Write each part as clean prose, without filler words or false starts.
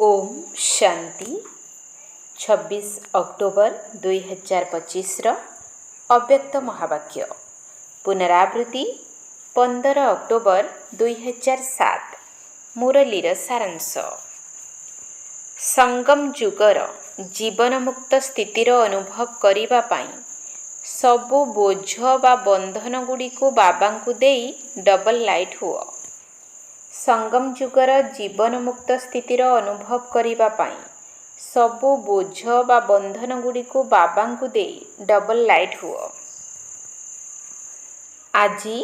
Om Shanti 26 October 2025 अव्यक्त महावाक्य पुनरावृत्ति 15 अक्टोबर 2007 मुरलीर सारांश संगम जुगर जीवन मुक्त स्थितिर अनुभव करिबा पाई सबु बोझ बा बंधन गुड़ी को बाबा को देई डबल लाइट हुआ। संगम जुगर जीवन मुक्त स्थितिर अनुभव करिबा पाई सबु बोझ बा बंधन गुड़ी को बाबा को देई डबल लाइट हुआ। आजी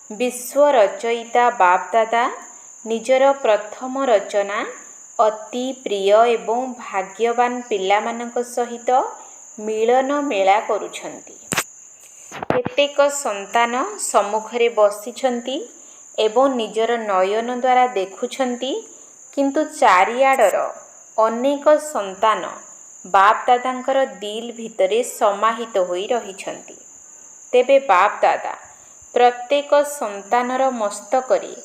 विश्व रचयिता बाप दादा निजर प्रथम रचना अति प्रिय एवं भाग्यवान पिलामानक सहित मिलन मेला करुछंती। केतेक संतान सम्मुखरे बसिछंती एवं निजर नयन द्वारा देखुछंती, किंतु चारिआडर अनेक संतान बाप दादांकर दिल भितरे समाहित होई रहिछंती। तेबे बाप दादा प्रत्येक संतानर मस्तकरे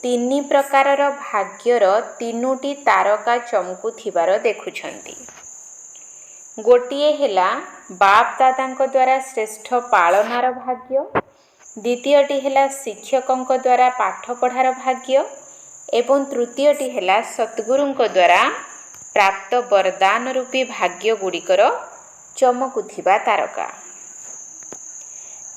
तीन प्रकारर भाग्यर तीनोटी तारका चमकुथिबार देखुछंती। गोटिए हेला बाप दादांक द्वारा श्रेष्ठ पालनार भाग्य, द्वितीयटी हेला शिक्षकंक द्वारा पाठ पढ़ार भाग्य एवं तृतीयटी हेला सद्गुरुंक द्वारा प्राप्त वरदान रूपी भाग्य गुड़िकर चमकुथिबा तारका।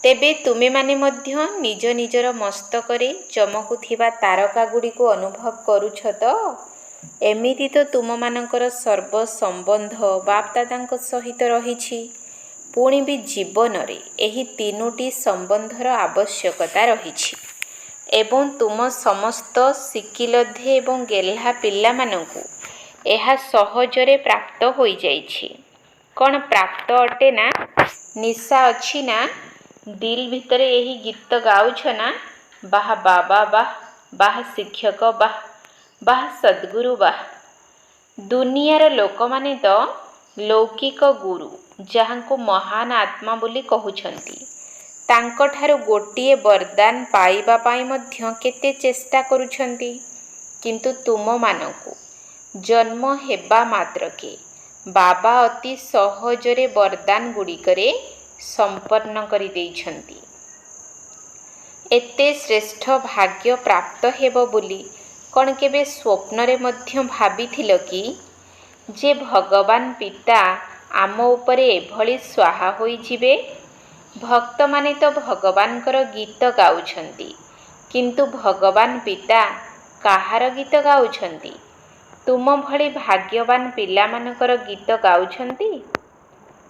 तेबे तुमे माने मध्य निज निजर मस्तकरे चमकुथिबा तारका गुड़ी को अनुभव करुछ तो? एमिति तो तुम मानकर सर्व संबंध बाप दादांक सहित रहिछि, पुणी भी जीवन रे एही तीनोटी संबंधर आवश्यकता रहिछि एवं तुम समस्त सिकिलधे एवं गेल्हा पिला मानंकु एहा सहजरे प्राप्त होई जाइछि। कौन प्राप्त अटे ना? निशा अछि ना? दिल भितरे एही गीत गाउछ ना? बाह बाबा बाह, बाह शिक्षक बाह, बाह सद्गुरु बाह। दुनियार लोक माने तो लौकिक गुरु जहाँको महान आत्मा बोली कहउछंती, तांको ठारू गोटिए वरदान पाइबा पाई मध्य केते चेष्टा करुछंती, किंतु तुम मानकु जन्म हेबा मात्रके बाबा अति सहजरे वरदान गुड़िकरे संपन्न करि देइछंती। एते श्रेष्ठ भाग्य प्राप्त हेबो बोली कौन केबे स्वप्नरे मध्य भाबिथिल कि जे भगवान पिता आम उपरे एभली स्वाहा होई जिवे? भक्त माने तो भगवानकर गीत गाउछंती, किंतु भगवान पिता काहार गीत गाउछंती? तुम भली भाग्यवान पिला मानकर गीत गाउछंती?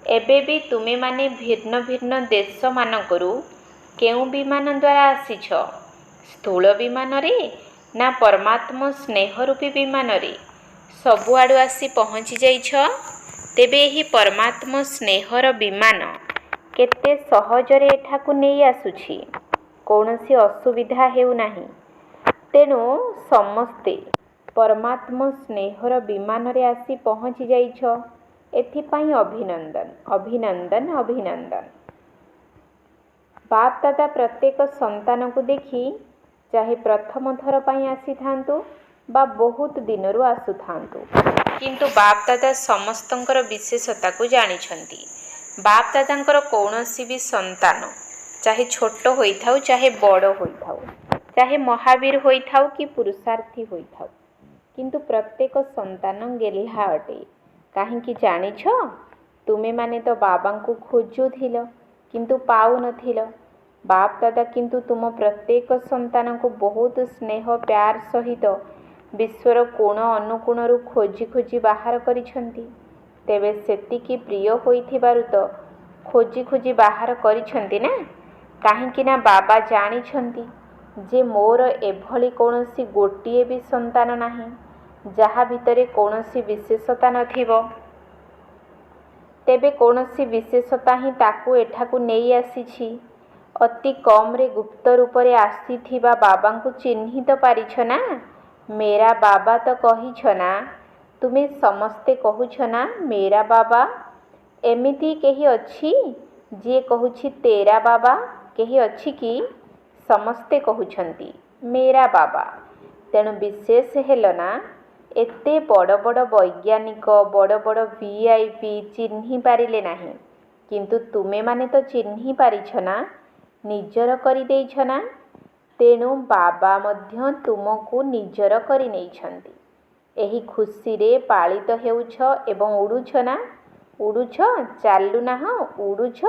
एबे भी तुमे माने भिन्न भिन्न देश मानकरू केउ विमान द्वारा आसीछ? स्थूल विमान रे ना परमात्मा स्नेह रूपी विमान रे सबुआडू आसी पहुँची जाइछ? तेबे एही परमात्मा स्नेहर विमान केते सहजरे एठाकु नहीं आसुछि, कौनसी असुविधा हेउ नाही। तेणु समस्ते परमात्मा स्नेहर विमान रे आसी पहुँची जाइछ, एथिपाई अभिनंदन अभिनंदन अभिनंदन। बाप दादा प्रत्येक संतान को देखी चाहे प्रथम थर पाई आसी थांतु बा बहुत दिनरू आसु थांतु, किंतु बाप दादा समस्तंकर विशेषता को जानिछंती। बाप दादांकर कौनसी भी संतान चाहे छोट होइथाउ चाहे बड़ होइथाउ, चाहे महावीर होइथाउ कि पुरुषार्थी होइथाउ, किंतु प्रत्येक संतान गेल्हा अटे। काहींकि जानिछ? तुमे माने तो बाबा को खोजुथिल किंतु पाउ नथिल। बाप दादा किंतु तुम प्रत्येक संतान को बहुत स्नेह प्यार सहित विश्वर कोण अनुकोणरू खोजी खोजी बाहर करिछंती। तेबे सेतिकी प्रिय होइथिबारु तो खोजी खोजी बाहर करिछंती ना? काहींकि ना बाबा जानिछंती जे मोर एभली कौनसी गोटिए भी संतान नाही जहा भितरे कौनसी विशेषता नथिबो। तेबे कौनसी विशेषता ही ताकू एठाकू नेई आसीछि। अति कम रे गुप्त रूप रे आसीथिबा बाबा को चिन्हि तो पारिछ ना? मेरा बाबा तो कहिछ ना? तुमे समस्ते कहुछ ना मेरा बाबा? एमिति केही अछि जे कहुछि तेरा बाबा? केही अछि कि? समस्ते कहुछंती मेरा बाबा। तेणु विशेष हेल ना ଏତେ ବଡ଼ ବଡ଼ ବୈଜ୍ଞାନିକ ବଡ଼ ବଡ଼ VIP ଚିହ୍ନି ପାରିଲେ ନାହିଁ, କିନ୍ତୁ ତୁମେମାନେ ତ ଚିହ୍ନି ପାରିଛ ନା, ନିଜର କରିଦେଇଛ ନା। ତେଣୁ ବାବା ମଧ୍ୟ ତୁମକୁ ନିଜର କରିନେଇଛନ୍ତି। ଏହି ଖୁସିରେ ପାଳିତ ହେଉଛ ଏବଂ ଉଡ଼ୁଛ ନା। ଉଡ଼ୁଛ, ଚାଲୁନାହଁ, ଉଡ଼ୁଛ।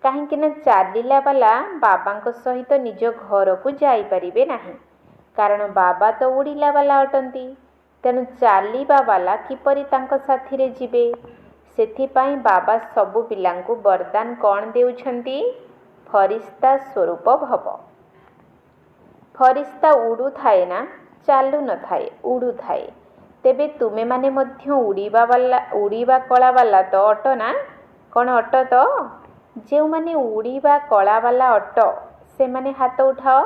କାହିଁକି ନା ଚାଲିଲା ବାଲା ବାବାଙ୍କ ସହିତ ନିଜ ଘରକୁ ଯାଇପାରିବେ ନାହିଁ, କାରଣ ବାବା ତ ଉଡ଼ିଲା ବାଲା ଅଟନ୍ତି। ତେଣୁ ଚାଲିବା ବାଲା କିପରି ତାଙ୍କ ସାଥିରେ ଯିବେ? ସେଥିପାଇଁ ବାବା ସବୁ ପିଲାଙ୍କୁ ବରଦାନ କ'ଣ ଦେଉଛନ୍ତି? ଫରିସ୍ତା ସ୍ୱରୂପ ଭବ। ଫରିସ୍ତା ଉଡ଼ୁଥାଏ ନା, ଚାଲୁ ନଥାଏ, ଉଡ଼ୁଥାଏ। ତେବେ ତୁମେମାନେ ମଧ୍ୟ ଉଡ଼ିବା କଳାବାଲା ତ ଅଟ ନା? କ'ଣ ଅଟ ତ? ଯେଉଁମାନେ ଉଡ଼ିବା କଳାବାଲା ଅଟ, ସେମାନେ ହାତ ଉଠାଅ।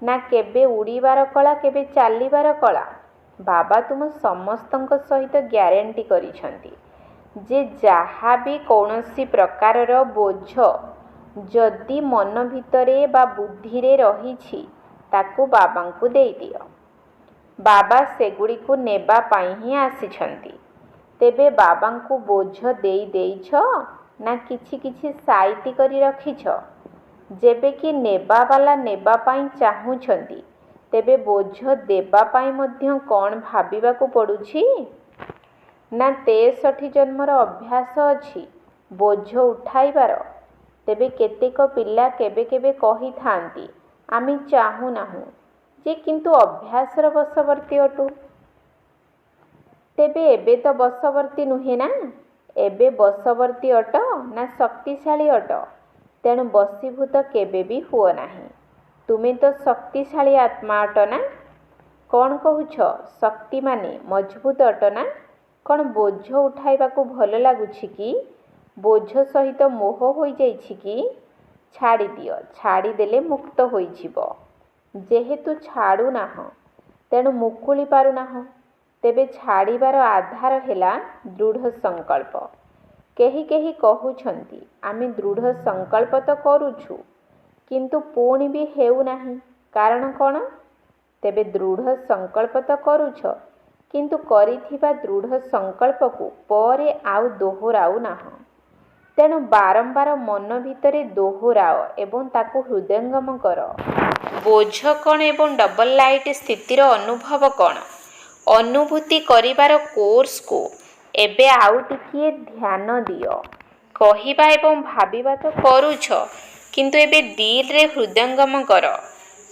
ନା କେବେ ଉଡ଼ିବାର କଳା, କେବେ ଚାଲିବାର କଳା? ବାବା ତୁମ ସମସ୍ତଙ୍କ ସହିତ ଗ୍ୟାରେଣ୍ଟି କରିଛନ୍ତି ଯେ ଯାହା ବି କୌଣସି ପ୍ରକାରର ବୋଝ ଯଦି ମନ ଭିତରେ ବା ବୁଦ୍ଧିରେ ରହିଛି, ତାକୁ ବାବାଙ୍କୁ ଦେଇଦିଅ। ବାବା ସେଗୁଡ଼ିକୁ ନେବା ପାଇଁ ହିଁ ଆସିଛନ୍ତି। ତେବେ ବାବାଙ୍କୁ ବୋଝ ଦେଇଛ ନା କିଛି କିଛି ସାଇତି କରି ରଖିଛ? ଯେବେ କି ନେବା ବାଲା ନେବା ପାଇଁ ଚାହୁଁଛନ୍ତି, ତେବେ ବୋଝ ଦେବା ପାଇଁ ମଧ୍ୟ କ'ଣ ଭାବିବାକୁ ପଡ଼ୁଛି? ନା 63 ଜନ୍ମର ଅଭ୍ୟାସ ଅଛି ବୋଝ ଉଠାଇବାର। ତେବେ କେତେକ ପିଲା କେବେ କେବେ କହିଥାନ୍ତି, ଆମେ ଚାହୁଁନାହୁଁ ଯେ, କିନ୍ତୁ ଅଭ୍ୟାସର ବଶବର୍ତ୍ତୀ ଅଟୁ। ତେବେ ଏବେ ତ ବଶବର୍ତ୍ତୀ ନୁହେଁ ନା। ଏବେ ବଶବର୍ତ୍ତୀ ଅଟ ନା ଶକ୍ତିଶାଳୀ ଅଟ। ତେଣୁ ବଶୀଭୂତ କେବେ ବି ହୁଅ ନାହିଁ। ତୁମେ ତ ଶକ୍ତିଶାଳୀ ଆତ୍ମା ଅଟ ନା। କ'ଣ କହୁଛ? ଶକ୍ତି ମାନେ ମଜବୁତ ଅଟ ନା? କ'ଣ ବୋଝ ଉଠାଇବାକୁ ଭଲ ଲାଗୁଛି କି? ବୋଝ ସହିତ ମୋହ ହୋଇଯାଇଛି କି? ଛାଡ଼ିଦିଅ। ଛାଡ଼ିଦେଲେ ମୁକ୍ତ ହୋଇଯିବ। ଯେହେତୁ ଛାଡ଼ୁନାହଁ, ତେଣୁ ମୁକୁଳି ପାରୁନାହଁ। ତେବେ ଛାଡ଼ିବାର ଆଧାର ହେଲା ଦୃଢ଼ ସଂକଳ୍ପ। କେହି କେହି କହୁଛନ୍ତି, ଆମେ ଦୃଢ଼ ସଂକଳ୍ପ ତ କରୁଛୁ, କିନ୍ତୁ ପୁଣି ବି ହେଉନାହିଁ। କାରଣ କ'ଣ? ତେବେ ଦୃଢ଼ ସଂକଳ୍ପ ତ କରୁଛ, କିନ୍ତୁ କରିଥିବା ଦୃଢ଼ ସଂକଳ୍ପକୁ ପରେ ଆଉ ଦୋହରାଉ ନାହଁ। ତେଣୁ ବାରମ୍ବାର ମନ ଭିତରେ ଦୋହରାଅ ଏବଂ ତାକୁ ହୃଦୟଙ୍ଗମ କର। ବୋଝ କ'ଣ ଏବଂ ଡବଲ ଲାଇଟ୍ ସ୍ଥିତିର ଅନୁଭବ କ'ଣ? ଅନୁଭୂତି କରିବାର କୋର୍ସକୁ ଏବେ ଆଉ ଟିକିଏ ଧ୍ୟାନ ଦିଅ। କହିବା ଏବଂ ଭାବିବା ତ କରୁଛ, କିନ୍ତୁ ଏବେ ଦିଲରେ ହୃଦୟଙ୍ଗମ କର।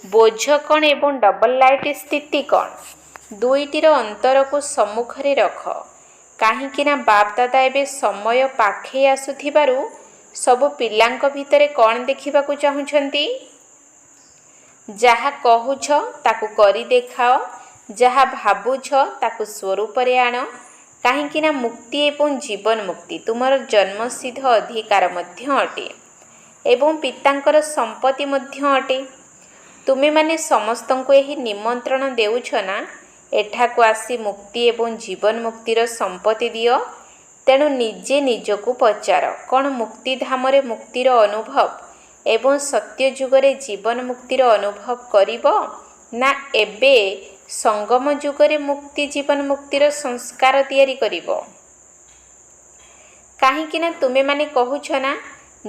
ବୋଝ କ'ଣ ଏବଂ ଡବଲ ଲାଇଟ୍ ସ୍ଥିତି କ'ଣ? ଦୁଇଟିର ଅନ୍ତରକୁ ସମ୍ମୁଖରେ ରଖ। କାହିଁକି ନା ବାପ୍ ଦାଦା ଏବେ ସମୟ ପାଖେଇ ଆସୁଥିବାରୁ ସବୁ ପିଲାଙ୍କ ଭିତରେ କ'ଣ ଦେଖିବାକୁ ଚାହୁଁଛନ୍ତି? ଯାହା କହୁଛ ତାକୁ କରି ଦେଖାଅ। ଯାହା ଭାବୁଛ ତାକୁ ସ୍ୱରୂପରେ ଆଣ। କାହିଁକି ନା ମୁକ୍ତି ଏବଂ ଜୀବନ ମୁକ୍ତି ତୁମର ଜନ୍ମସିଦ୍ଧ ଅଧିକାର ମଧ୍ୟ ଅଟେ ଏବଂ ପିତାଙ୍କର ସମ୍ପତ୍ତି ମଧ୍ୟ ଅଟେ। ତୁମେମାନେ ସମସ୍ତଙ୍କୁ ଏହି ନିମନ୍ତ୍ରଣ ଦେଉଛ ନା, ଏଠାକୁ ଆସି ମୁକ୍ତି ଏବଂ ଜୀବନ ମୁକ୍ତିର ସମ୍ପତ୍ତି ଦିଅ। ତେଣୁ ନିଜେ ନିଜକୁ ପଚାର, କ'ଣ ମୁକ୍ତିଧାମରେ ମୁକ୍ତିର ଅନୁଭବ ଏବଂ ସତ୍ୟ ଯୁଗରେ ଜୀବନ ମୁକ୍ତିର ଅନୁଭବ କରିବ, ନା ଏବେ ସଙ୍ଗମ ଯୁଗରେ ମୁକ୍ତି ଜୀବନ ମୁକ୍ତିର ସଂସ୍କାର ତିଆରି କରିବ? କାହିଁକି ନା ତୁମେମାନେ କହୁଛ ନା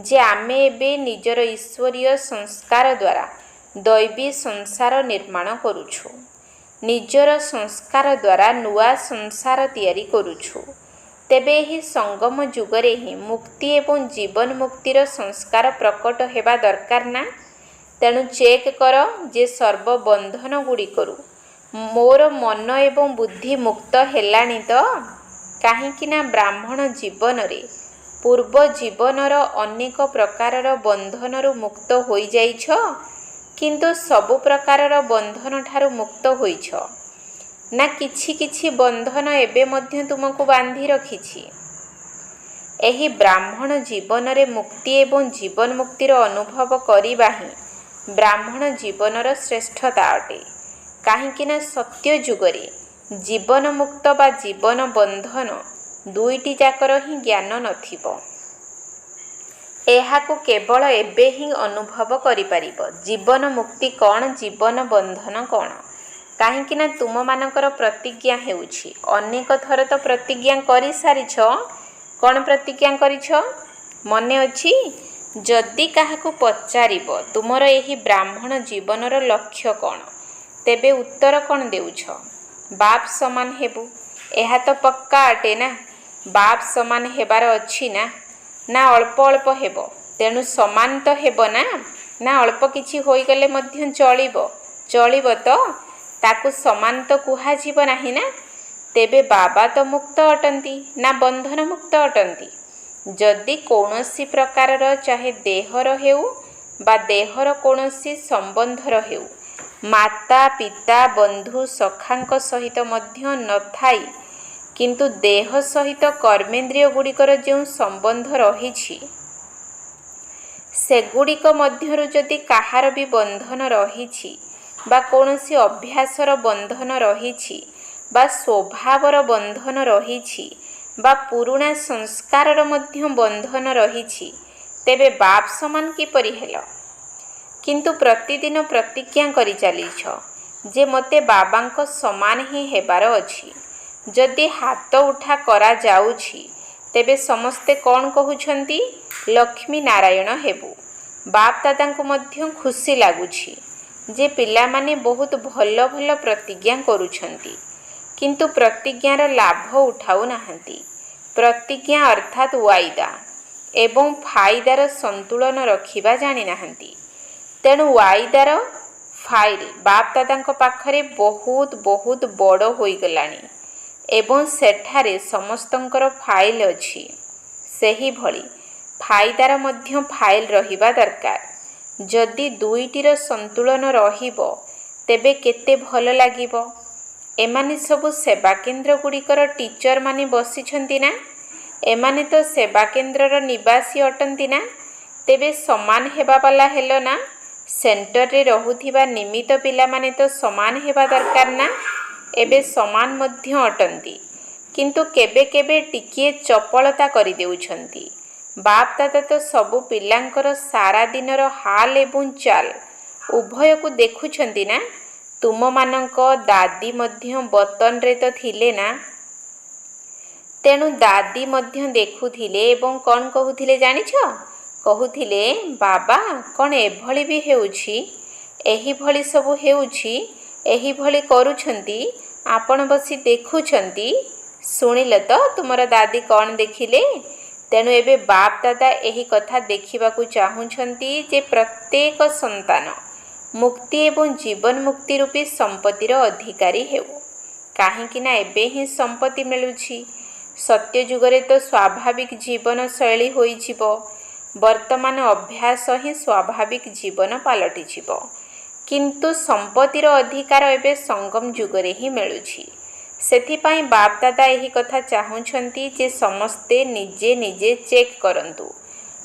ଯେ ଆମେ ଏବେ ନିଜର ଈଶ୍ୱରୀୟ ସଂସ୍କାର ଦ୍ୱାରା ଦୈବୀ ସଂସାର ନିର୍ମାଣ କରୁଛୁ। ନିଜର ସଂସ୍କାର ଦ୍ୱାରା ନୂଆ ସଂସାର ତିଆରି କରୁଛୁ। ତେବେ ଏହି ସଙ୍ଗମ ଯୁଗରେ ହିଁ ମୁକ୍ତି ଏବଂ ଜୀବନ ମୁକ୍ତିର ସଂସ୍କାର ପ୍ରକଟ ହେବା ଦରକାର ନା। ତେଣୁ ଚେକ୍ କର ଯେ ସର୍ବବନ୍ଧନ ଗୁଡ଼ିକରୁ ମୋର ମନ ଏବଂ ବୁଦ୍ଧି ମୁକ୍ତ ହେଲାଣି ତ? କାହିଁକି ନା ବ୍ରାହ୍ମଣ ଜୀବନରେ ପୂର୍ବ ଜୀବନର ଅନେକ ପ୍ରକାରର ବନ୍ଧନରୁ ମୁକ୍ତ ହୋଇଯାଇଛ, କିନ୍ତୁ ସବୁ ପ୍ରକାରର ବନ୍ଧନଠାରୁ ମୁକ୍ତ ହୋଇଛ ନା କିଛି କିଛି ବନ୍ଧନ ଏବେ ମଧ୍ୟ ତୁମକୁ ବାନ୍ଧି ରଖିଛି? ଏହି ବ୍ରାହ୍ମଣ ଜୀବନରେ ମୁକ୍ତି ଏବଂ ଜୀବନ ମୁକ୍ତିର ଅନୁଭବ କରିବା ହିଁ ବ୍ରାହ୍ମଣ ଜୀବନର ଶ୍ରେଷ୍ଠତା ଅଟେ। କାହିଁକି ନା ସତ୍ୟ ଯୁଗରେ ଜୀବନ ମୁକ୍ତ ବା ଜୀବନ ବନ୍ଧନ ଦୁଇଟି ଯାକର ହିଁ ଜ୍ଞାନ ନଥିବ। ଏହାକୁ କେବଳ ଏବେ ହିଁ ଅନୁଭବ କରିପାରିବ। ଜୀବନ ମୁକ୍ତି କ'ଣ, ଜୀବନ ବନ୍ଧନ କ'ଣ? କାହିଁକି ନା ତୁମମାନଙ୍କର ପ୍ରତିଜ୍ଞା ହେଉଛି, ଅନେକ ଥର ତ ପ୍ରତିଜ୍ଞା କରିସାରିଛ। କ'ଣ ପ୍ରତିଜ୍ଞା କରିଛ ମନେ ଅଛି? ଯଦି କାହାକୁ ପଚାରିବ ତୁମର ଏହି ବ୍ରାହ୍ମଣ ଜୀବନର ଲକ୍ଷ୍ୟ କ'ଣ, ତେବେ ଉତ୍ତର କ'ଣ ଦେଉଛ? ବାପ୍ ସମାନ ହେବୁ। ଏହା ତ ପକ୍କା ଅଟେ ନା। ବାପ୍ ସମାନ ହେବାର ଅଛି ନା ଅଳ୍ପ ଅଳ୍ପ ହେବ? ତେଣୁ ସମାନ ତ ହେବ ନା ଅଳ୍ପ କିଛି ହୋଇଗଲେ ମଧ୍ୟ ଚଳିବ ତ? ତାକୁ ସମାନ ତ କୁହାଯିବ ନାହିଁ ନା। ତେବେ ବାବା ତ ମୁକ୍ତ ଅଟନ୍ତି ନା ବନ୍ଧନ ମୁକ୍ତ ଅଟନ୍ତି? ଯଦି କୌଣସି ପ୍ରକାରର ଚାହେ ଦେହର ହେଉ ବା ଦେହର କୌଣସି ସମ୍ବନ୍ଧର ହେଉ, ମାତା ପିତା ବନ୍ଧୁ ସଖାଙ୍କ ସହିତ ମଧ୍ୟ ନଥାଇ କିନ୍ତୁ ଦେହ ସହିତ କର୍ମେନ୍ଦ୍ରିୟ ଗୁଡ଼ିକର ଯେଉଁ ସମ୍ବନ୍ଧ ରହିଛି, ସେଗୁଡ଼ିକ ମଧ୍ୟରୁ ଯଦି କାହାର ବି ବନ୍ଧନ ରହିଛି ବା କୌଣସି ଅଭ୍ୟାସର ବନ୍ଧନ ରହିଛି ବା ସ୍ୱଭାବର ବନ୍ଧନ ରହିଛି ବା ପୁରୁଣା ସଂସ୍କାରର ମଧ୍ୟ ବନ୍ଧନ ରହିଛି, ତେବେ ବାପ୍ ସମାନ କିପରି ହେଲ? କିନ୍ତୁ ପ୍ରତିଦିନ ପ୍ରତିଜ୍ଞା କରି ଚାଲିଛ ଯେ ମୋତେ ବାବାଙ୍କ ସମାନ ହିଁ ହେବାର ଅଛି। ଯଦି ହାତ ଉଠା କରାଯାଉଛି, ତେବେ ସମସ୍ତେ କ'ଣ କହୁଛନ୍ତି? ଲକ୍ଷ୍ମୀ ନାରାୟଣ ହେବୁ। ବାପ୍ ଦାଦାଙ୍କୁ ମଧ୍ୟ ଖୁସି ଲାଗୁଛି ଯେ ପିଲାମାନେ ବହୁତ ଭଲ ଭଲ ପ୍ରତିଜ୍ଞା କରୁଛନ୍ତି, କିନ୍ତୁ ପ୍ରତିଜ୍ଞାର ଲାଭ ଉଠାଉ ନାହାନ୍ତି। ପ୍ରତିଜ୍ଞା ଅର୍ଥାତ୍ ୱାଇଦା ଏବଂ ଫାଇଦାର ସନ୍ତୁଳନ ରଖିବା ଜାଣିନାହାନ୍ତି। ତେଣୁ ୱାଇଦାର ଫାଇଲ ବାପ୍ ଦାଦାଙ୍କ ପାଖରେ ବହୁତ ବଡ଼ ହୋଇଗଲାଣି ଏବଂ ସେଠାରେ ସମସ୍ତଙ୍କର ଫାଇଲ ଅଛି। ସେହିଭଳି ଫାଇଦାର ମଧ୍ୟ ଫାଇଲ ରହିବା ଦରକାର। ଯଦି ଦୁଇଟିର ସନ୍ତୁଳନ ରହିବ, ତେବେ କେତେ ଭଲ ଲାଗିବ। ଏମାନେ ସବୁ ସେବାକେନ୍ଦ୍ର ଗୁଡ଼ିକର ଟିଚର ମାନେ ବସିଛନ୍ତି ନା? ଏମାନେ ତ ସେବାକେନ୍ଦ୍ରର ନିବାସୀ ଅଟନ୍ତି ନା? ତେବେ ସମାନ ହେବାବାଲା ହେଲ ନା? ସେଣ୍ଟରରେ ରହୁଥିବା ନିମିତ୍ତ ପିଲାମାନେ ତ ସମାନ ହେବା ଦରକାର ନା? ଏବେ ସମାନ ମଧ୍ୟ ଅଟନ୍ତି, କିନ୍ତୁ କେବେ କେବେ ଟିକିଏ ଚପଳତା କରିଦେଉଛନ୍ତି। ବାପ୍ ଦାଦା ତ ସବୁ ପିଲାଙ୍କର ସାରା ଦିନର ହାଲ ଏବଂ ଚାଲ ଉଭୟକୁ ଦେଖୁଛନ୍ତି ନା? ତୁମମାନଙ୍କ ଦାଦି ମଧ୍ୟ ବତନରେ ତ ଥିଲେ ନା? ତେଣୁ ଦାଦି ମଧ୍ୟ ଦେଖୁଥିଲେ ଏବଂ କ'ଣ କହୁଥିଲେ ଜାଣିଛ? କହୁଥିଲେ, ବାବା କ'ଣ ଏଭଳି ବି ହେଉଛି, ଏହିଭଳି ସବୁ ହେଉଛି, ଏହିଭଳି କରୁଛନ୍ତି, ଆପଣ ବସି ଦେଖୁଛନ୍ତି। ଶୁଣିଲ ତ ତୁମର ଦାଦି କ'ଣ ଦେଖିଲେ? ତେଣୁ ଏବେ ବାପ୍ ଦାଦା ଏହି କଥା ଦେଖିବାକୁ ଚାହୁଁଛନ୍ତି ଯେ ପ୍ରତ୍ୟେକ ସନ୍ତାନ ମୁକ୍ତି ଏବଂ ଜୀବନ ମୁକ୍ତି ରୂପୀ ସମ୍ପତ୍ତିର ଅଧିକାରୀ ହେଉ। କାହିଁକି ନା ଏବେ ହିଁ ସମ୍ପତ୍ତି ମିଳୁଛି। ସତ୍ୟଯୁଗରେ ତ ସ୍ୱାଭାବିକ ଜୀବନ ଶୈଳୀ ହୋଇଯିବ। ବର୍ତ୍ତମାନ ଅଭ୍ୟାସ ହିଁ ସ୍ୱାଭାବିକ ଜୀବନ ପାଲଟିଯିବ। କିନ୍ତୁ ସମ୍ପତ୍ତିର ଅଧିକାର ଏବେ ସଙ୍ଗମ ଯୁଗରେ ହିଁ ମିଳୁଛି। ସେଥିପାଇଁ ବାପ୍ ଦାଦା ଏହି କଥା ଚାହୁଁଛନ୍ତି ଯେ ସମସ୍ତେ ନିଜେ ଚେକ୍ କରନ୍ତୁ।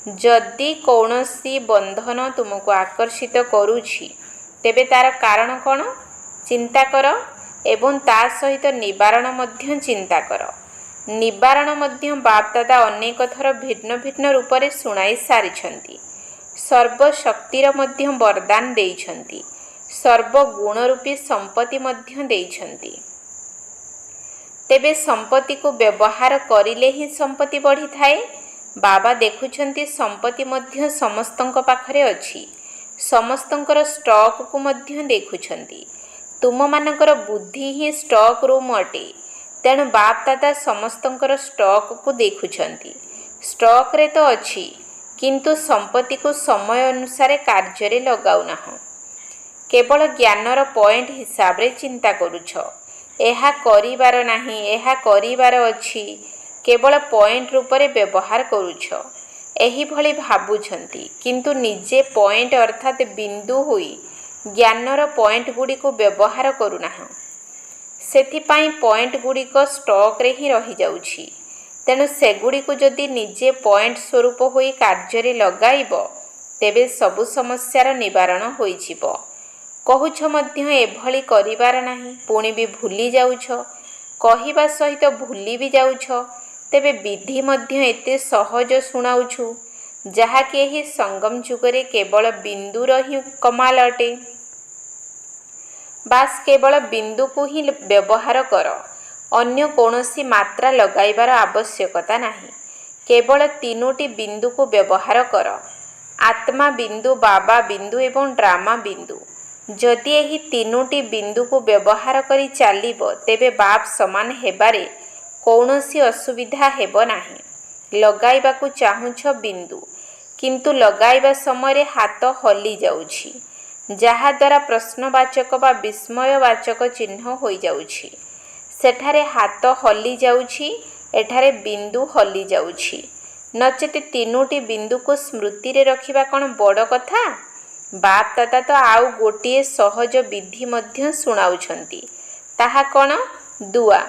ଯଦି କୌଣସି ବନ୍ଧନ ତୁମକୁ ଆକର୍ଷିତ କରୁଛି, ତେବେ ତା'ର କାରଣ କ'ଣ? ଚିନ୍ତା କର ଏବଂ ତା ସହିତ ନିବାରଣ ମଧ୍ୟ ଚିନ୍ତା କର। ନିବାରଣ ମଧ୍ୟ ବାପ୍ ଦାଦା ଅନେକ ଥର ଭିନ୍ନ ଭିନ୍ନ ରୂପରେ ଶୁଣାଇ ସାରିଛନ୍ତି। ସର୍ବଶକ୍ତିର ମଧ୍ୟ ବରଦାନ ଦେଇଛନ୍ତି। ସର୍ବଗୁଣ ରୂପୀ ସମ୍ପତ୍ତି ମଧ୍ୟ ଦେଇଛନ୍ତି। ତେବେ ସମ୍ପତ୍ତିକୁ ବ୍ୟବହାର କରିଲେ ହିଁ ସମ୍ପତ୍ତି ବଢ଼ିଥାଏ। ବାବା ଦେଖୁଛନ୍ତି ସମ୍ପତ୍ତି ମଧ୍ୟ ସମସ୍ତଙ୍କ ପାଖରେ ଅଛି। ସମସ୍ତଙ୍କର ଷ୍ଟକକୁ ମଧ୍ୟ ଦେଖୁଛନ୍ତି। ତୁମମାନଙ୍କର ବୁଦ୍ଧି ହିଁ ଷ୍ଟକ ରୁମ୍ ଅଟେ। ତେଣୁ ବାପ୍ ଦାଦା ସମସ୍ତଙ୍କର ଷ୍ଟକକୁ ଦେଖୁଛନ୍ତି। ଷ୍ଟକରେ ତ ଅଛି, କିନ୍ତୁ ସମ୍ପତ୍ତିକୁ ସମୟ ଅନୁସାରେ କାର୍ଯ୍ୟରେ ଲଗାଉନାହଁ। କେବଳ ଜ୍ଞାନର ପଏଣ୍ଟ ହିସାବରେ ଚିନ୍ତା କରୁଛ। ଏହା କରିବାର ନାହିଁ, ଏହା କରିବାର ଅଛି, କେବଳ ପଏଣ୍ଟ ରୂପରେ ବ୍ୟବହାର କରୁଛ। ଏହିଭଳି ଭାବୁଛନ୍ତି, କିନ୍ତୁ ନିଜେ ପଏଣ୍ଟ ଅର୍ଥାତ୍ ବିନ୍ଦୁ ହୋଇ ଜ୍ଞାନର ପଏଣ୍ଟ ଗୁଡ଼ିକୁ ବ୍ୟବହାର କରୁନାହଁ। ସେଥିପାଇଁ ପଏଣ୍ଟ ଗୁଡ଼ିକ ଷ୍ଟକରେ ହିଁ ରହିଯାଉଛି। ତେଣୁ ସେଗୁଡ଼ିକୁ ଯଦି ନିଜେ ପଏଣ୍ଟ ସ୍ୱରୂପ ହୋଇ କାର୍ଯ୍ୟରେ ଲଗାଇବ, ତେବେ ସବୁ ସମସ୍ୟାର ନିବାରଣ ହୋଇଯିବ। କହୁଛ ମଧ୍ୟ ଏଭଳି କରିବାର ନାହିଁ, ପୁଣି ବି ଭୁଲି ଯାଉଛ। କହିବା ସହିତ ଭୁଲି ବି ଯାଉଛ। ତେବେ ବିଧି ମଧ୍ୟ ଏତେ ସହଜ ଶୁଣାଉଛୁ, ଯାହାକି ଏହି ସଙ୍ଗମ ଯୁଗରେ କେବଳ ବିନ୍ଦୁର ହିଁ କମାଲ ଅଟେ। ବାସ୍ କେବଳ ବିନ୍ଦୁକୁ ହିଁ ବ୍ୟବହାର କର। ଅନ୍ୟ କୌଣସି ମାତ୍ରା ଲଗାଇବାର ଆବଶ୍ୟକତା ନାହିଁ। କେବଳ 3ଟି ବିନ୍ଦୁକୁ ବ୍ୟବହାର କର। ଆତ୍ମା ବିନ୍ଦୁ, ବାବା ବିନ୍ଦୁ ଏବଂ ଡ୍ରାମା ବିନ୍ଦୁ। ଯଦି ଏହି 3ଟି ବିନ୍ଦୁକୁ ବ୍ୟବହାର କରି ଚାଲିବ ତେବେ ବାପ୍ ସମାନ ହେବାରେ କୌଣସି ଅସୁବିଧା ହେବ ନାହିଁ। ଲଗାଇବାକୁ ଚାହୁଁଛ ବିନ୍ଦୁ, କିନ୍ତୁ ଲଗାଇବା ସମୟରେ ହାତ ହଲି ଯାଉଛି, ଯାହାଦ୍ୱାରା ପ୍ରଶ୍ନବାଚକ ବା ବିସ୍ମୟବାଚକ ଚିହ୍ନ ହୋଇଯାଉଛି। ସେଠାରେ ହାତ ହଲି ଯାଉଛି, ଏଠାରେ ବିନ୍ଦୁ ହଲି ଯାଉଛି। ନଚେତ୍ 3ଟି ବିନ୍ଦୁକୁ ସ୍ମୃତିରେ ରଖିବା କ'ଣ ବଡ଼ କଥା? ବାପ୍ ଦାଦା ତ ଆଉ ଗୋଟିଏ ସହଜ ବିଧି ମଧ୍ୟ ଶୁଣାଉଛନ୍ତି। ତାହା କ'ଣ? ଦୁଆ,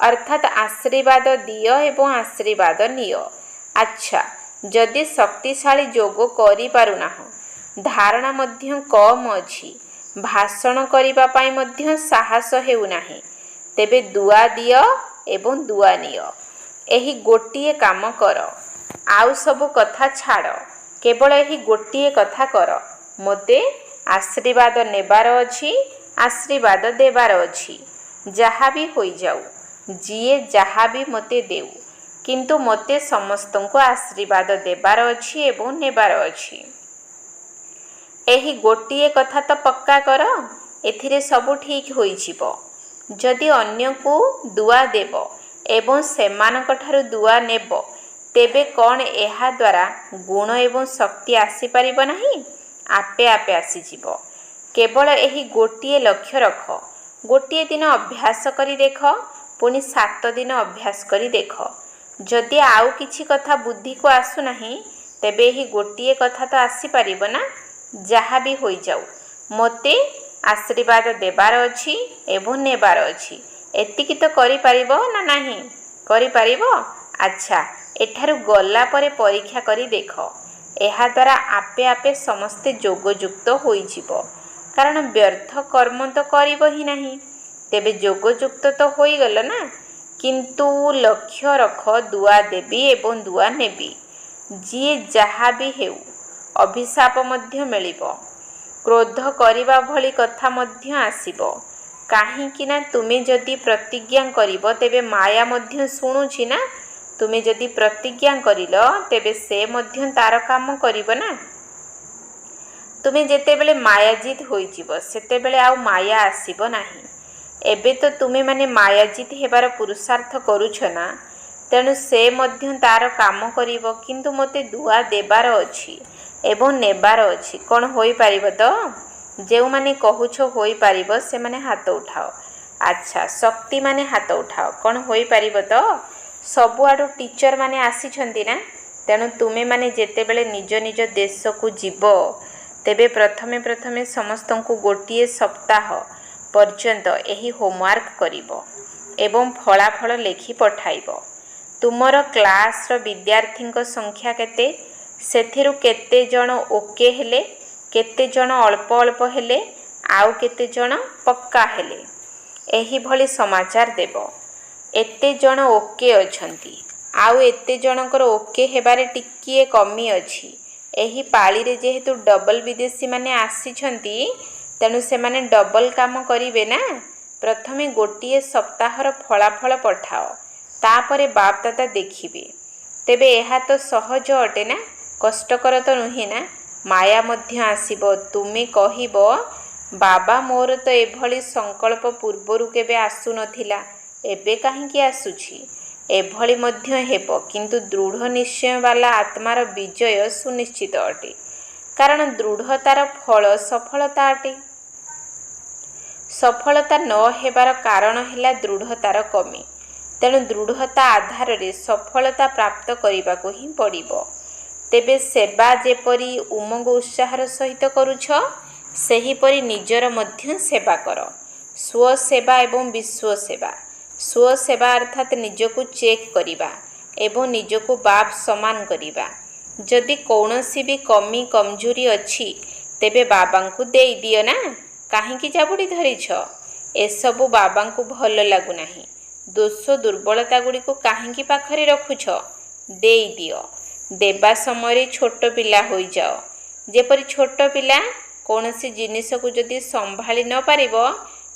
ଅର୍ଥାତ୍ ଆଶୀର୍ବାଦ ଦିଅ ଏବଂ ଆଶୀର୍ବାଦ ନିଅ। ଆଚ୍ଛା, ଯଦି ଶକ୍ତିଶାଳୀ ଯୋଗ କରିପାରୁନାହଁ, ଧାରଣା ମଧ୍ୟ କମ୍ ଅଛି, ଭାଷଣ କରିବା ପାଇଁ ମଧ୍ୟ ସାହସ ହେଉନାହିଁ, ତେବେ ଦୁଆ ଦିଅ ଏବଂ ଦୁଆ ନିଅ। ଏହି ଗୋଟିଏ କାମ କର। ଆଉ ସବୁ କଥା ଛାଡ଼, କେବଳ ଏହି ଗୋଟିଏ କଥା କର। ମୋତେ ଆଶୀର୍ବାଦ ନେବାର ଅଛି, ଆଶୀର୍ବାଦ ଦେବାର ଅଛି। ଯାହା ବି ହୋଇଯାଉ, ଯିଏ ଯାହା ବି ମୋତେ ଦେଉ, କିନ୍ତୁ ମୋତେ ସମସ୍ତଙ୍କୁ ଆଶୀର୍ବାଦ ଦେବାର ଅଛି ଏବଂ ନେବାର ଅଛି। ଏହି ଗୋଟିଏ କଥା ତ ପକ୍କା କର, ଏଥିରେ ସବୁ ଠିକ୍ ହୋଇଯିବ। ଯଦି ଅନ୍ୟକୁ ଦୁଆ ଦେବ ଏବଂ ସେମାନଙ୍କଠାରୁ ଦୁଆ ନେବ, ତେବେ କ'ଣ ଏହାଦ୍ୱାରା ଗୁଣ ଏବଂ ଶକ୍ତି ଆସିପାରିବ ନାହିଁ? ଆପେ ଆପେ ଆସିଯିବ। କେବଳ ଏହି ଗୋଟିଏ ଲକ୍ଷ୍ୟ ରଖ। ଗୋଟିଏ ଦିନ ଅଭ୍ୟାସ କରି ଦେଖ, ପୁଣି 7 ଦିନ ଅଭ୍ୟାସ କରି ଦେଖ। ଯଦି ଆଉ କିଛି କଥା ବୁଦ୍ଧିକୁ ଆସୁନାହିଁ, ତେବେ ଏହି ଗୋଟିଏ କଥା ତ ଆସିପାରିବ ନା? ଯାହା ବି ହୋଇଯାଉ, ମୋତେ ଆଶୀର୍ବାଦ ଦେବାର ଅଛି ଏବଂ ନେବାର ଅଛି। ଏତିକି ତ କରିପାରିବ ନା ନାହିଁ? କରିପାରିବ? ଆଚ୍ଛା, ଏଠାରୁ ଗଲା ପରେ ପରୀକ୍ଷା କରି ଦେଖ। ଏହାଦ୍ୱାରା ଆପେ ଆପେ ସମସ୍ତେ ଯୋଗଯୁକ୍ତ ହୋଇଯିବ। କାରଣ ବ୍ୟର୍ଥ କର୍ମ ତ କରିବ ହିଁ ନାହିଁ। ତେବେ ଯୋଗଯୁକ୍ତ ତ ହୋଇଗଲ ନା। କିନ୍ତୁ ଲକ୍ଷ୍ୟ ରଖ, ଦୁଆ ଦେବି ଏବଂ ଦୁଆ ନେବି। ଯିଏ ଯାହା ବି ହେଉ। ଅଭିଶାପ ମଧ୍ୟ ମିଳିବ। କ୍ରୋଧ କରିବା ଭଳି କଥା ମଧ୍ୟ ଆସିବ। କାହିଁକି ନା ତୁମେ ଯଦି ପ୍ରତିଜ୍ଞା କରିବ, ତେବେ ମାୟା ମଧ୍ୟ ଶୁଣୁଛି ନା। ତୁମେ ଯଦି ପ୍ରତିଜ୍ଞା କରିଲ, ତେବେ ସେ ମଧ୍ୟ ତାର କାମ କରିବ ନା। ତୁମେ ଯେତେବେଳେ ମାୟାଜିତ୍ ହୋଇଯିବ, ସେତେବେଳେ ଆଉ ମାୟା ଆସିବ ନାହିଁ। ଏବେ ତ ତୁମେମାନେ ମାୟାଜିତ୍ ହେବାର ପୁରୁଷାର୍ଥ କରୁଛ ନା, ତେଣୁ ସେ ମଧ୍ୟ ତାର କାମ କରିବ। କିନ୍ତୁ ମୋତେ ଦୁଆ ଦେବାର ଅଛି ଏବଂ ନେବାର ଅଛି। କ'ଣ ହୋଇପାରିବ ତ? ଯେଉଁମାନେ କହୁଛ ହୋଇପାରିବ, ସେମାନେ ହାତ ଉଠାଅ। ଆଚ୍ଛା, ଶକ୍ତିମାନେ ହାତ ଉଠାଅ। କ'ଣ ହୋଇପାରିବ ତ? ସବୁଆଡ଼ୁ ଟିଚରମାନେ ଆସିଛନ୍ତି ନା। ତେଣୁ ତୁମେମାନେ ଯେତେବେଳେ ନିଜ ନିଜ ଦେଶକୁ ଯିବ, ତେବେ ପ୍ରଥମେ ପ୍ରଥମେ ସମସ୍ତଙ୍କୁ ଗୋଟିଏ ସପ୍ତାହ ପର୍ଯ୍ୟନ୍ତ ଏହି ହୋମୱାର୍କ କରିବ ଏବଂ ଫଳାଫଳ ଲେଖି ପଠାଇବ। ତୁମର କ୍ଲାସର ବିଦ୍ୟାର୍ଥୀଙ୍କ ସଂଖ୍ୟା କେତେ? ସେଥିରୁ କେତେ ଜଣ ଓକେ ହେଲେ, କେତେ ଜଣ ଅଳ୍ପ ଅଳ୍ପ ହେଲେ, ଆଉ କେତେ ଜଣ ପକ୍କା ହେଲେ, ଏହିଭଳି ସମାଚାର ଦେବ। ଏତେ ଜଣ ଓକେ ଅଛନ୍ତି, ଆଉ ଏତେ ଜଣଙ୍କର ଓକେ ହେବାରେ ଟିକିଏ କମି ଅଛି। ଏହି ପାଳିରେ ଯେହେତୁ ଡବଲ ବିଦେଶୀମାନେ ଆସିଛନ୍ତି, ତେଣୁ ସେମାନେ ଡବଲ କାମ କରିବେ ନା। ପ୍ରଥମେ ଗୋଟିଏ ସପ୍ତାହର ଫଳାଫଳ ପଠାଅ, ତାପରେ ବାପ୍ ଦାଦା ଦେଖିବେ। ତେବେ ଏହା ତ ସହଜ ଅଟେ ନା, କଷ୍ଟକର ତ ନୁହେଁ ନା। ମାୟା ମଧ୍ୟ ଆସିବ। ତୁମେ କହିବ, ବାବା ମୋର ତ ଏଭଳି ସଂକଳ୍ପ ପୂର୍ବରୁ କେବେ ଆସୁନଥିଲା, ଏବେ କାହିଁକି ଆସୁଛି? ଏଭଳି ମଧ୍ୟ ହେବ, କିନ୍ତୁ ଦୃଢ଼ ନିଶ୍ଚୟ ବାଲା ଆତ୍ମାର ବିଜୟ ସୁନିଶ୍ଚିତ ଅଟେ। କାରଣ ଦୃଢ଼ତାର ଫଳ ସଫଳତା ଅଟେ। ସଫଳତା ନ ହେବାର କାରଣ ହେଲା ଦୃଢ଼ତାର କମି। ତେଣୁ ଦୃଢ଼ତା ଆଧାରରେ ସଫଳତା ପ୍ରାପ୍ତ କରିବାକୁ ହିଁ ପଡ଼ିବ। ତେବେ ସେବା ଯେପରି ଉମଙ୍ଗ ଉତ୍ସାହର ସହିତ କରୁଛ, ସେହିପରି ନିଜର ମଧ୍ୟ ସେବା କର। ସ୍ୱସେବା ଏବଂ ବିଶ୍ୱସେବା। ସ୍ୱସେବା ଅର୍ଥାତ୍ ନିଜକୁ ଚେକ୍ କରିବା ଏବଂ ନିଜକୁ ବାପ୍ ସମାନ କରିବା। ଯଦି କୌଣସି ବି କମି କମଜୋରି ଅଛି, ତେବେ ବାବାଙ୍କୁ ଦେଇଦିଅ ନା। କାହିଁକି ଜାବୁଡ଼ି ଧରିଛ? ଏସବୁ ବାବାଙ୍କୁ ଭଲ ଲାଗୁନାହିଁ। ଦୋଷ ଦୁର୍ବଳତା ଗୁଡ଼ିକୁ କାହିଁକି ପାଖରେ ରଖୁଛ? ଦେଇଦିଅ। ଦେବା ସମୟରେ ଛୋଟ ପିଲା ହୋଇଯାଅ। ଯେପରି ଛୋଟ ପିଲା କୌଣସି ଜିନିଷକୁ ଯଦି ସମ୍ଭାଳି ନ ପାରିବ,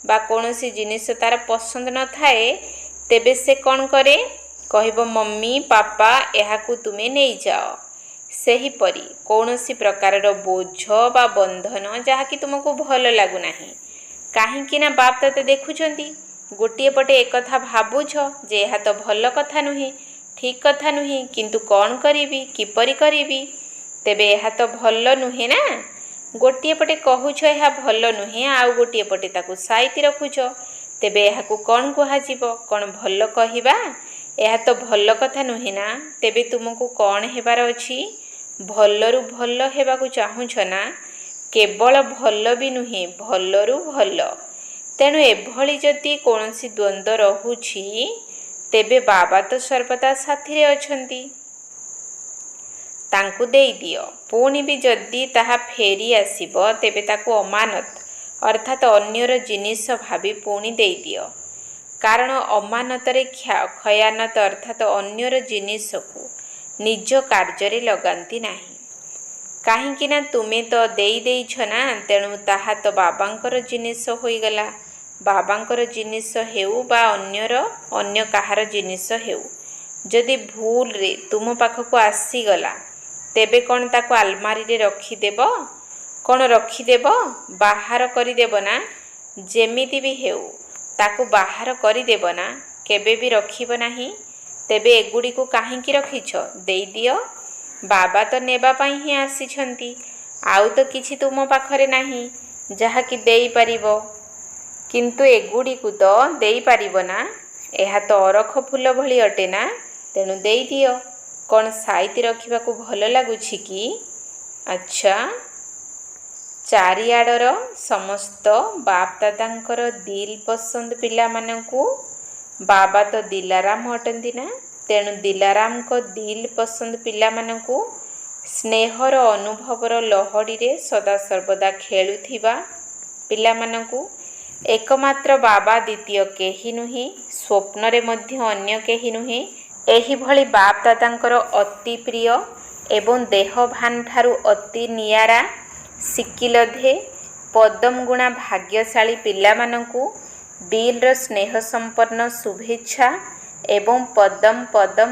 ବା କୌଣସି ଜିନିଷ ତାର ପସନ୍ଦ ନଥାଏ, ତେବେ ସେ କ'ଣ କରେ? କହିବ ମମି ପାପା ଏହାକୁ ତୁମେ ନେଇଯାଅ। ସେହିପରି କୌଣସି ପ୍ରକାରର ବୋଝ ବା ବନ୍ଧନ ଯାହାକି ତୁମକୁ ଭଲ ଲାଗୁନାହିଁ, କାହିଁକି ନା ବାପ ଦାଦା ଦେଖୁଛନ୍ତି, ଗୋଟିଏ ପଟେ ଏକଥା ଭାବୁଛ ଯେ ଏହା ତ ଭଲ କଥା ନୁହେଁ, ଠିକ୍ କଥା ନୁହେଁ, କିନ୍ତୁ କ'ଣ କରିବି, କିପରି କରିବି? ତେବେ ଏହା ତ ଭଲ ନୁହେଁ ନା। ଗୋଟିଏ ପଟେ କହୁଛ ଏହା ଭଲ ନୁହେଁ, ଆଉ ଗୋଟିଏ ପଟେ ତାକୁ ସାଇତି ରଖୁଛ, ତେବେ ଏହାକୁ କ'ଣ କୁହାଯିବ? କ'ଣ ଭଲ କହିବା? ଏହା ତ ଭଲ କଥା ନୁହେଁ ନା। ତେବେ ତୁମକୁ କ'ଣ ହେବାର ଅଛି? ଭଲରୁ ଭଲ ହେବାକୁ ଚାହୁଁଛ ନା? କେବଳ ଭଲ ବି ନୁହେଁ, ଭଲରୁ ଭଲ। ତେଣୁ ଏଭଳି ଯଦି କୌଣସି ଦ୍ୱନ୍ଦ୍ୱ ରହୁଛି, ତେବେ ବାବା ତ ସର୍ବଦା ସାଥିରେ ଅଛନ୍ତି, ତାଙ୍କୁ ଦେଇଦିଅ। ପୁଣି ବି ଯଦି ତାହା ଫେରି ଆସିବ, ତେବେ ତାକୁ ଅମାନତ ଅର୍ଥାତ୍ ଅନ୍ୟର ଜିନିଷ ଭାବି ପୁଣି ଦେଇଦିଅ। କାରଣ ଅମାନତରେ ଖୟାନତ ଅର୍ଥାତ୍ ଅନ୍ୟର ଜିନିଷକୁ ନିଜ କାର୍ଯ୍ୟରେ ଲଗାନ୍ତି ନାହିଁ। କାହିଁକି ନା ତୁମେ ତ ଦେଇଛ ନା, ତେଣୁ ତାହା ତ ବାବାଙ୍କର ଜିନିଷ ହୋଇଗଲା। ବାବାଙ୍କର ଜିନିଷ ହେଉ ବା ଅନ୍ୟ କାହାର ଜିନିଷ ହେଉ, ଯଦି ଭୁଲରେ ତୁମ ପାଖକୁ ଆସିଗଲା, ତେବେ କ'ଣ ତାକୁ ଆଲମାରିରେ ରଖିଦେବ? କ'ଣ ରଖିଦେବ? ବାହାର କରିଦେବ ନା। ଯେମିତି ବି ହେଉ ତାକୁ ବାହାର କରିଦେବ ନା, କେବେ ବି ରଖିବ ନାହିଁ। ତେବେ ଏଗୁଡ଼ିକୁ କାହିଁକି ରଖିଛ? ଦେଇଦିଅ। ବାବା ତ ନେବା ପାଇଁ ହିଁ ଆସିଛନ୍ତି, ଆଉ ତ କିଛି ତୁମ ପାଖରେ ନାହିଁ ଯାହାକି ଦେଇପାରିବ। କିନ୍ତୁ ଏଗୁଡ଼ିକୁ ତ ଦେଇପାରିବ ନା। ଏହା ତ ଅରଖ ଫୁଲ ଭଳି ଅଟେ ନା, ତେଣୁ ଦେଇଦିଅ। କ'ଣ ସାଇତି ରଖିବାକୁ ଭଲ ଲାଗୁଛି କି? ଆଚ୍ଛା, ଚାରିଆଡ଼ର ସମସ୍ତ ବାପ ଦାଦାଙ୍କର ଦିଲ୍ ପସନ୍ଦ ପିଲାମାନଙ୍କୁ ବାବା ତ ଦିଲାରାମ ଅଟନ୍ତି ନା, ତେଣୁ ଦିଲାରାମଙ୍କ ଦିଲ୍ ପସନ୍ଦ ପିଲାମାନଙ୍କୁ ସ୍ନେହର ଅନୁଭବର ଲହଡ଼ିରେ ସଦାସର୍ବଦା ଖେଳୁଥିବା ପିଲାମାନଙ୍କୁ ଏକମାତ୍ର ବାବା, ଦ୍ୱିତୀୟ କେହି ନୁହେଁ, ସ୍ୱପ୍ନରେ ମଧ୍ୟ ଅନ୍ୟ କେହି ନୁହେଁ, ଏହିଭଳି ବାପ ଦାଦାଙ୍କର ଅତି ପ୍ରିୟ ଏବଂ ଦେହଭାନଠାରୁ ଅତି ନିଆରା ଶିକିଲଧେ ପଦମଗୁଣା ଭାଗ୍ୟଶାଳୀ ପିଲାମାନଙ୍କୁ ଦିଲ୍ର ସ୍ନେହ ସମ୍ପନ୍ନ ଶୁଭେଚ୍ଛା ଏବଂ ପଦମ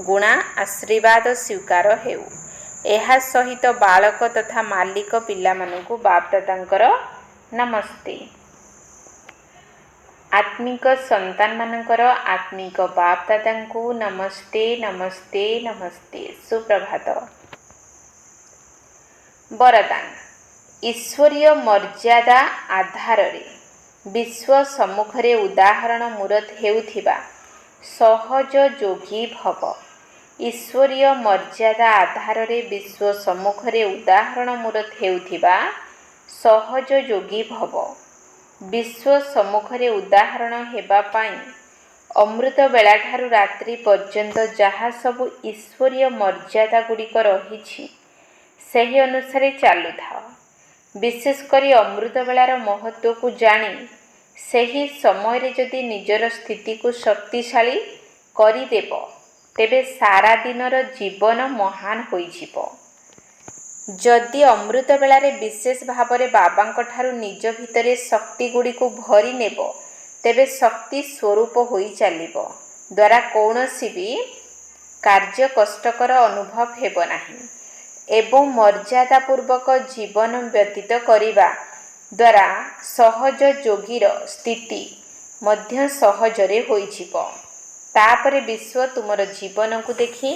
ଗୁଣା ଆଶୀର୍ବାଦ ସ୍ୱୀକାର ହେଉ। ଏହା ସହିତ ବାଳକ ତଥା ମାଲିକ ପିଲାମାନଙ୍କୁ ବାପ ଦାଦାଙ୍କର ନମସ୍ତେ। ଆତ୍ମିକ ସନ୍ତାନମାନଙ୍କର ଆତ୍ମିକ ବାପ ଦାଦାଙ୍କୁ ନମସ୍ତେ ନମସ୍ତେ ନମସ୍ତେ। ସୁପ୍ରଭାତ। ବରଦାନ। ଈଶ୍ୱରୀୟ ମର୍ଯ୍ୟାଦା ଆଧାରରେ ବିଶ୍ୱ ସମ୍ମୁଖରେ ଉଦାହରଣ ମୂରତ ହେଉଥିବା ସହଜ ଯୋଗୀ ଭବ। ଈଶ୍ୱରୀୟ ମର୍ଯ୍ୟାଦା ଆଧାରରେ ବିଶ୍ୱ ସମ୍ମୁଖରେ ଉଦାହରଣ ମୂରତ ହେଉଥିବା ସହଜ ଯୋଗୀ ଭବ। ବିଶ୍ୱ ସମ୍ମୁଖରେ ଉଦାହରଣ ହେବା ପାଇଁ ଅମୃତ ବେଳାଠାରୁ ରାତ୍ରି ପର୍ଯ୍ୟନ୍ତ ଯାହା ସବୁ ଈଶ୍ୱରୀୟ ମର୍ଯ୍ୟାଦା ଗୁଡ଼ିକ ରହିଛି, ସେହି ଅନୁସାରେ ଚାଲୁଥାଅ। ବିଶେଷ କରି ଅମୃତ ବେଳାର ମହତ୍ତ୍ୱକୁ ଜାଣି ସେହି ସମୟରେ ଯଦି ନିଜର ସ୍ଥିତିକୁ ଶକ୍ତିଶାଳୀ କରିଦେବ, ତେବେ ସାରା ଦିନର ଜୀବନ ମହାନ ହୋଇଯିବ। ଯଦି ଅମୃତ ବେଳାରେ ବିଶେଷ ଭାବରେ ବାବାଙ୍କ ଠାରୁ ନିଜ ଭିତରେ ଶକ୍ତି ଗୁଡ଼ିକୁ ଭରି ନେବ, ତେବେ ଶକ୍ତି ସ୍ୱରୂପ ହୋଇ ଚାଲିବ ଦ୍ୱାରା କୌଣସି ବି କାର୍ଯ୍ୟ କଷ୍ଟକର ଅନୁଭବ ହେବ ନାହିଁ ଏବଂ ମର୍ଯ୍ୟାଦା ପୂର୍ବକ ଜୀବନ ବ୍ୟତୀତ କରିବା ଦ୍ୱାରା ସହଜ ଯୋଗୀର ସ୍ଥିତି ମଧ୍ୟ ସହଜରେ ହୋଇଯିବ। ତାପରେ ବିଶ୍ୱ ତୁମର ଜୀବନକୁ ଦେଖି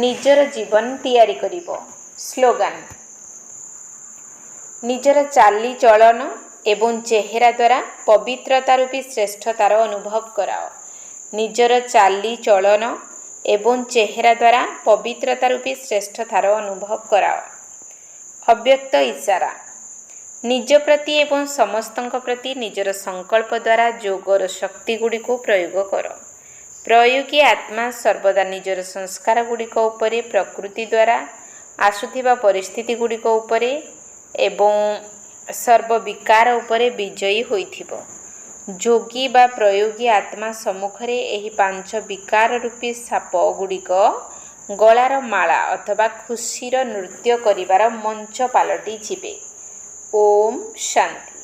ନିଜର ଜୀବନ ତିଆରି କରିବ। ସ୍ଲୋଗାନ। ନିଜର ଚାଲିଚଳନ ଏବଂ ଚେହେରା ଦ୍ୱାରା ପବିତ୍ରତା ରୂପୀ ଶ୍ରେଷ୍ଠତାର ଅନୁଭବ କରାଅ। ନିଜର ଚାଲିଚଳନ ଏବଂ ଚେହେରା ଦ୍ୱାରା ପବିତ୍ରତା ରୂପୀ ଶ୍ରେଷ୍ଠତାର ଅନୁଭବ କରାଅ। ଅବ୍ୟକ୍ତ ଇଶାରା। ନିଜ ପ୍ରତି ଏବଂ ସମସ୍ତଙ୍କ ପ୍ରତି ନିଜର ସଂକଳ୍ପ ଦ୍ୱାରା ଯୋଗର ଶକ୍ତି ଗୁଡ଼ିକୁ ପ୍ରୟୋଗ କର। ପ୍ରୟୋଗୀ ଆତ୍ମା ସର୍ବଦା ନିଜର ସଂସ୍କାର ଗୁଡ଼ିକ ଉପରେ, ପ୍ରକୃତି ଦ୍ୱାରା ଆସୁଥିବା ପରିସ୍ଥିତି ଗୁଡ଼ିକ ଉପରେ ଏବଂ ସର୍ବବିକାର ଉପରେ ବିଜୟୀ ହୋଇଥିବ। ଯୋଗୀ ବା ପ୍ରୟୋଗୀ ଆତ୍ମା ସମ୍ମୁଖରେ ଏହି 5 ବିକାର ରୂପୀ ସାପ ଗୁଡ଼ିକ ଗଳାର ମାଳା ଅଥବା ଖୁସିର ନୃତ୍ୟ କରିବାର ମଞ୍ଚ ପାଲଟି ଯିବେ। ଓମ୍ ଶାନ୍ତି।